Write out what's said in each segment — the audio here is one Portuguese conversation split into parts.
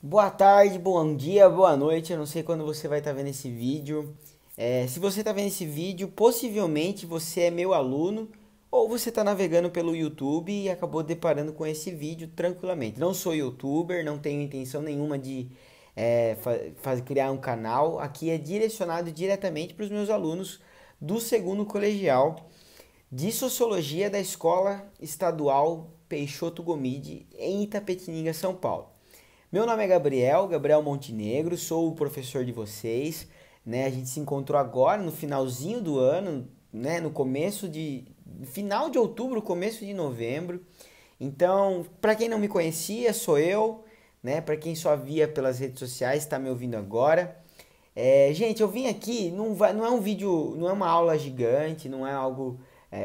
Boa tarde, bom dia, boa noite. Eu não sei quando você vai estar vendo esse vídeo. Se você está vendo esse vídeo, possivelmente você é meu aluno ou você está navegando pelo YouTube e acabou deparando com esse vídeo tranquilamente. Não sou youtuber, não tenho intenção nenhuma de criar um canal. Aqui é direcionado diretamente para os meus alunos do segundo colegial de Sociologia da Escola Estadual Peixoto Gomide, em Itapetininga, São Paulo. Meu nome é Gabriel Montenegro, sou o professor de vocês, né? A gente se encontrou agora no finalzinho do ano, né? Final de outubro, começo de novembro. Então, para quem não me conhecia, sou eu, né? Para quem só via pelas redes sociais, está me ouvindo agora. Gente, eu vim aqui, não é um vídeo, não é uma aula gigante, não é algo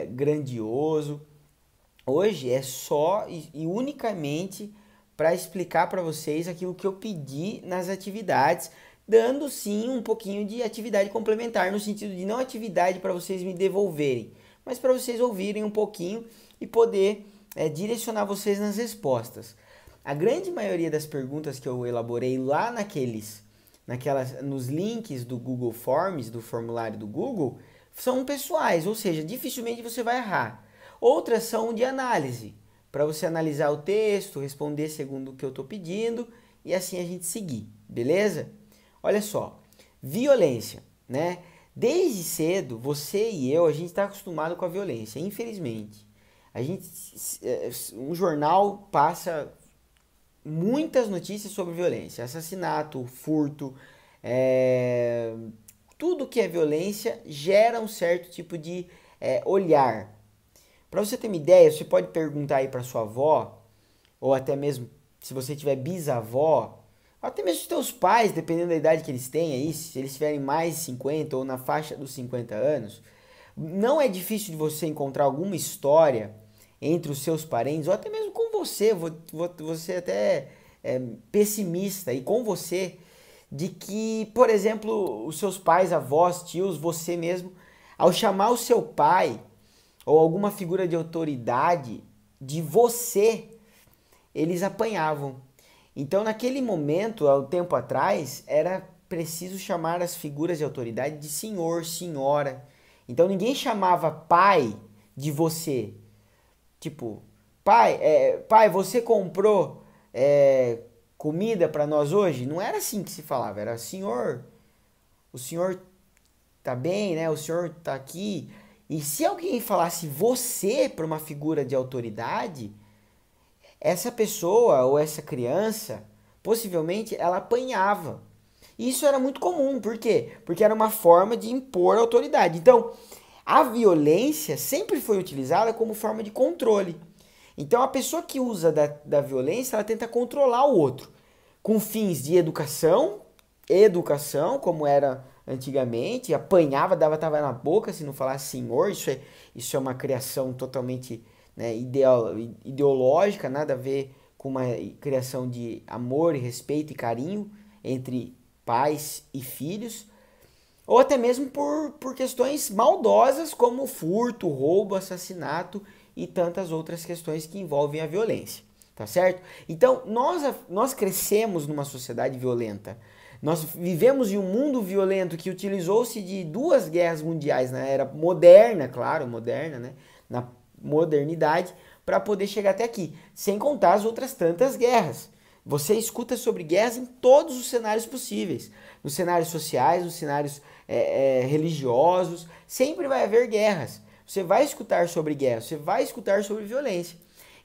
grandioso. Hoje é só e unicamente para explicar para vocês aquilo que eu pedi nas atividades, dando sim um pouquinho de atividade complementar, no sentido de não atividade para vocês me devolverem, mas para vocês ouvirem um pouquinho e poder direcionar vocês nas respostas. A grande maioria das perguntas que eu elaborei lá nos links do Google Forms, do formulário do Google, são pessoais, ou seja, dificilmente você vai errar. Outras são de análise, para você analisar o texto, responder segundo o que eu estou pedindo e assim a gente seguir, beleza? Olha só, violência, né? Desde cedo, você e eu, a gente está acostumado com a violência, infelizmente. Um jornal passa muitas notícias sobre violência, assassinato, furto, é, tudo que é violência gera um certo tipo de olhar. Para você ter uma ideia, você pode perguntar aí para sua avó, ou até mesmo se você tiver bisavó, até mesmo os teus pais, dependendo da idade que eles têm aí, se eles tiverem mais de 50 ou na faixa dos 50 anos, não é difícil de você encontrar alguma história entre os seus parentes, ou até mesmo com você, você até pessimista, e com você, de que, por exemplo, os seus pais, avós, tios, você mesmo, ao chamar o seu pai ou alguma figura de autoridade de você, eles apanhavam. Então, naquele momento, há um tempo atrás, era preciso chamar as figuras de autoridade de senhor, senhora. Então, ninguém chamava pai de você. Tipo, pai, você comprou comida para nós hoje? Não era assim que se falava, era senhor, o senhor tá bem, né? O senhor tá aqui. E se alguém falasse você para uma figura de autoridade, essa pessoa ou essa criança, possivelmente ela apanhava. Isso era muito comum, por quê? Porque era uma forma de impor autoridade. Então, a violência sempre foi utilizada como forma de controle. Então, a pessoa que usa da violência, ela tenta controlar o outro, com fins de educação, como era antigamente, apanhava, dava tava na boca se não falasse senhor, isso é uma criação totalmente, né, ideológica, nada a ver com uma criação de amor, respeito e carinho entre pais e filhos, ou até mesmo por questões maldosas como furto, roubo, assassinato e tantas outras questões que envolvem a violência, tá certo? Então, nós crescemos numa sociedade violenta. Nós vivemos em um mundo violento que utilizou-se de duas guerras mundiais na era moderna, claro, moderna, né? Na modernidade, para poder chegar até aqui, sem contar as outras tantas guerras. Você escuta sobre guerras em todos os cenários possíveis, nos cenários sociais, nos cenários religiosos, sempre vai haver guerras. Você vai escutar sobre guerra, você vai escutar sobre violência.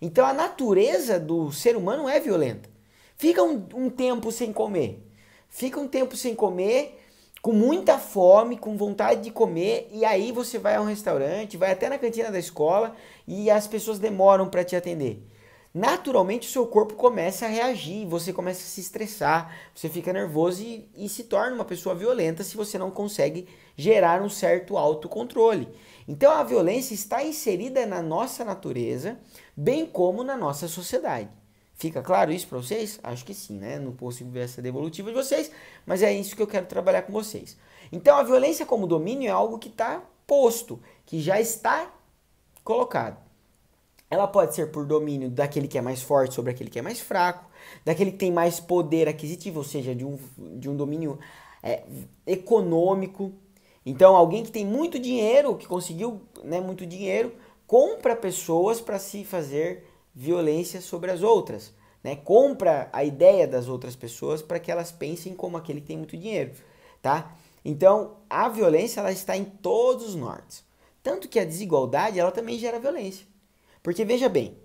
Então a natureza do ser humano é violenta. Fica um tempo sem comer. Fica um tempo sem comer, com muita fome, com vontade de comer, e aí você vai a um restaurante, vai até na cantina da escola e as pessoas demoram para te atender. Naturalmente o seu corpo começa a reagir, você começa a se estressar, você fica nervoso e se torna uma pessoa violenta se você não consegue gerar um certo autocontrole. Então a violência está inserida na nossa natureza, bem como na nossa sociedade. Fica claro isso para vocês? Acho que sim, né? Não consigo ver essa devolutiva de vocês, mas é isso que eu quero trabalhar com vocês. Então a violência como domínio é algo que está posto, que já está colocado. Ela pode ser por domínio daquele que é mais forte sobre aquele que é mais fraco, daquele que tem mais poder aquisitivo, ou seja, de um domínio é, econômico. Então, alguém que tem muito dinheiro, que conseguiu, né, muito dinheiro, compra pessoas para se fazer violência sobre as outras. Né? Compra a ideia das outras pessoas para que elas pensem como aquele que tem muito dinheiro. Tá? Então, a violência ela está em todos os nortes. Tanto que a desigualdade ela também gera violência. Porque veja bem,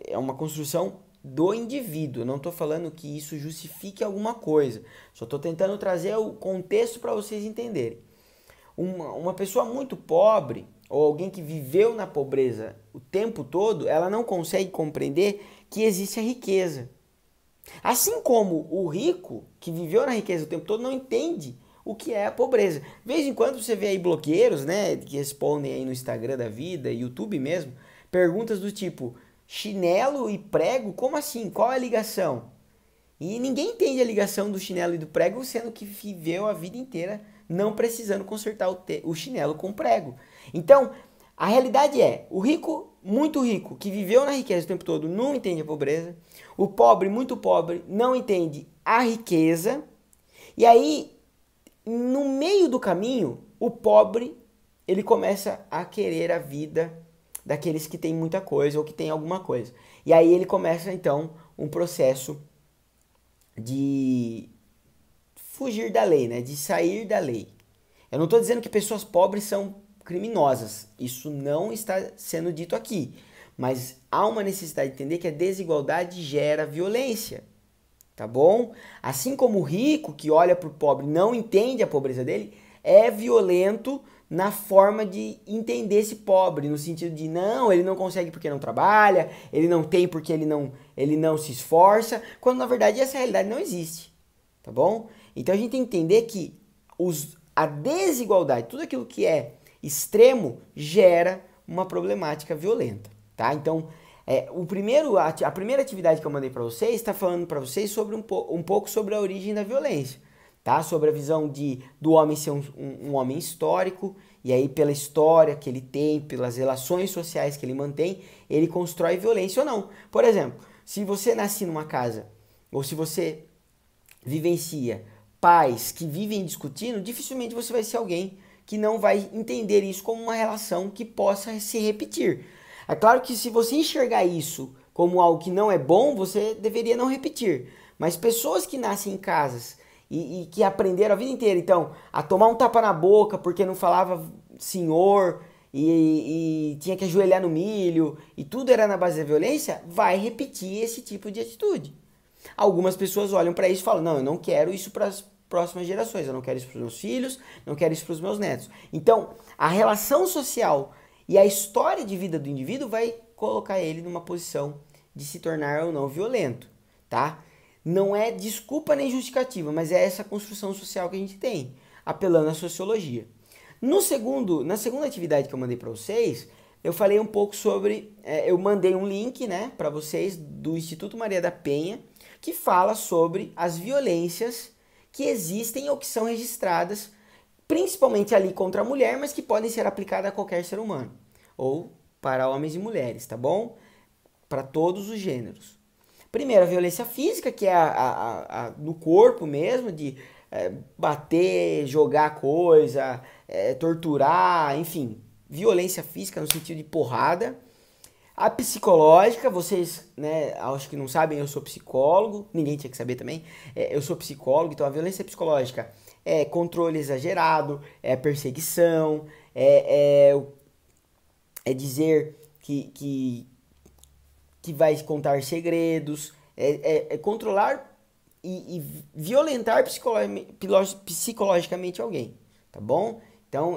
é uma construção do indivíduo. Eu não estou falando que isso justifique alguma coisa. Só estou tentando trazer o contexto para vocês entenderem. Uma pessoa muito pobre ou alguém que viveu na pobreza o tempo todo, ela não consegue compreender que existe a riqueza. Assim como o rico que viveu na riqueza o tempo todo não entende o que é a pobreza. De vez em quando você vê aí blogueiros, né, que respondem aí no Instagram da vida, YouTube mesmo, perguntas do tipo, chinelo e prego, como assim? Qual é a ligação? E ninguém entende a ligação do chinelo e do prego, sendo que viveu a vida inteira não precisando consertar o chinelo com prego. Então, a realidade é, o rico, muito rico, que viveu na riqueza o tempo todo, não entende a pobreza. O pobre, muito pobre, não entende a riqueza. E aí, no meio do caminho, o pobre, ele começa a querer a vida daqueles que têm muita coisa ou que têm alguma coisa. E aí ele começa, então, um processo de fugir da lei, né? De sair da lei. Eu não estou dizendo que pessoas pobres são criminosas. Isso não está sendo dito aqui. Mas há uma necessidade de entender que a desigualdade gera violência. Tá bom? Assim como o rico que olha para o pobre e não entende a pobreza dele, é violento na forma de entender esse pobre, no sentido de não, ele não consegue porque não trabalha, ele não tem porque ele não se esforça, quando na verdade essa realidade não existe. Tá bom? Então a gente tem que entender que a desigualdade, tudo aquilo que é extremo, gera uma problemática violenta. Tá? Então, a primeira atividade que eu mandei para vocês está falando para vocês sobre um pouco sobre a origem da violência. Tá? Sobre a visão do homem ser um homem histórico, e aí pela história que ele tem, pelas relações sociais que ele mantém, ele constrói violência ou não. Por exemplo, se você nasce numa casa, ou se você vivencia pais que vivem discutindo, dificilmente você vai ser alguém que não vai entender isso como uma relação que possa se repetir. É claro que se você enxergar isso como algo que não é bom, você deveria não repetir. Mas pessoas que nascem em casas e que aprenderam a vida inteira, então, a tomar um tapa na boca porque não falava senhor e tinha que ajoelhar no milho e tudo era na base da violência, vai repetir esse tipo de atitude. Algumas pessoas olham para isso e falam, não, eu não quero isso para as próximas gerações, eu não quero isso para os meus filhos, não quero isso para os meus netos. Então, a relação social e a história de vida do indivíduo vai colocar ele numa posição de se tornar ou não violento, tá? Não é desculpa nem justificativa, mas é essa construção social que a gente tem, apelando à sociologia. Na segunda atividade que eu mandei para vocês, eu falei um pouco sobre, eu mandei um link, né, para vocês do Instituto Maria da Penha, que fala sobre as violências que existem ou que são registradas, principalmente ali contra a mulher, mas que podem ser aplicadas a qualquer ser humano, ou para homens e mulheres, tá bom? Para todos os gêneros. Primeiro, a violência física, que é no corpo mesmo, de bater, jogar coisa, torturar, enfim, violência física no sentido de porrada. A psicológica, vocês, né, acho que não sabem, eu sou psicólogo, ninguém tinha que saber também, eu sou psicólogo, então a violência psicológica é controle exagerado, é perseguição, é dizer que vai contar segredos, é controlar e violentar psicologicamente alguém, tá bom? Então,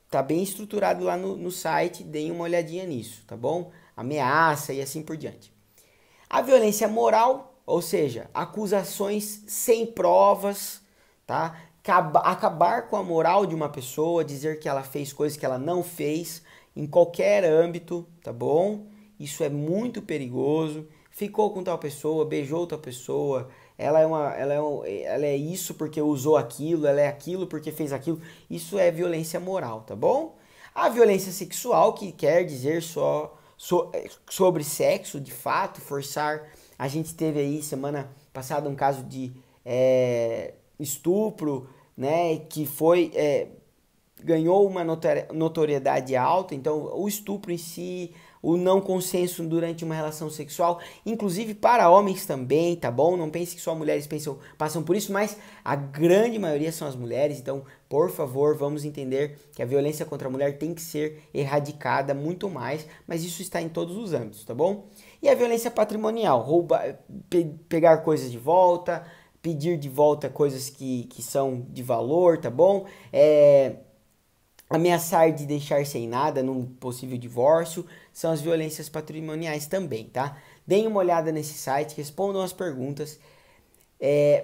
tá bem estruturado lá no site, deem uma olhadinha nisso, tá bom? Ameaça e assim por diante. A violência moral, ou seja, acusações sem provas, tá? Acabar com a moral de uma pessoa, dizer que ela fez coisas que ela não fez, em qualquer âmbito, tá bom? Isso é muito perigoso. Ficou com tal pessoa, beijou tal pessoa, ela é isso porque usou aquilo, ela é aquilo porque fez aquilo. Isso é violência moral, tá bom? A violência sexual, que quer dizer sobre sexo, de fato, forçar. A gente teve aí semana passada um caso de estupro, né, que ganhou uma notoriedade alta. Então o estupro em si, o não consenso durante uma relação sexual, inclusive para homens também, tá bom? Não pense que só mulheres passam por isso, mas a grande maioria são as mulheres. Então, por favor, vamos entender que a violência contra a mulher tem que ser erradicada muito mais, mas isso está em todos os âmbitos, tá bom? E a violência patrimonial, pegar coisas de volta, pedir de volta coisas que são de valor, tá bom? Ameaçar de deixar sem nada num possível divórcio, são as violências patrimoniais também, tá? Deem uma olhada nesse site, respondam as perguntas.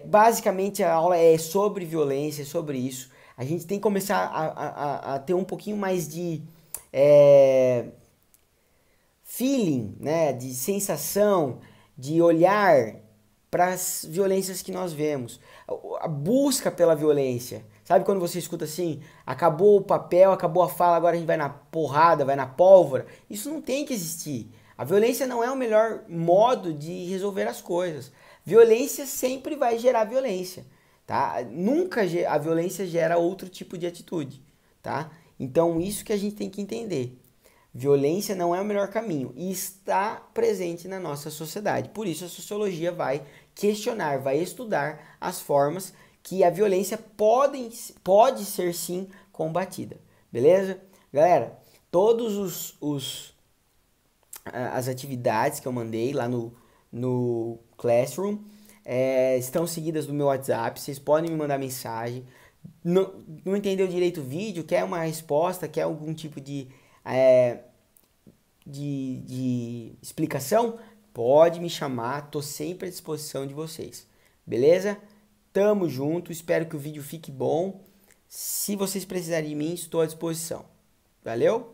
Basicamente a aula é sobre violência, sobre isso. A gente tem que começar a ter um pouquinho mais de feeling, né? De sensação, de olhar para as violências que nós vemos. A busca pela violência. Sabe quando você escuta assim, acabou o papel, acabou a fala, agora a gente vai na porrada, vai na pólvora? Isso não tem que existir. A violência não é o melhor modo de resolver as coisas. Violência sempre vai gerar violência, tá? Nunca a violência gera outro tipo de atitude, tá? Então isso que a gente tem que entender. Violência não é o melhor caminho e está presente na nossa sociedade. Por isso a sociologia vai questionar, vai estudar as formas que a violência pode ser sim combatida. Beleza? Galera, todos as atividades que eu mandei lá no Classroom estão seguidas no meu WhatsApp. Vocês podem me mandar mensagem. Não entendeu direito o vídeo? Quer uma resposta? Quer algum tipo de explicação? Pode me chamar. Tô sempre à disposição de vocês. Beleza? Tamo junto. Espero que o vídeo fique bom. Se vocês precisarem de mim, estou à disposição. Valeu?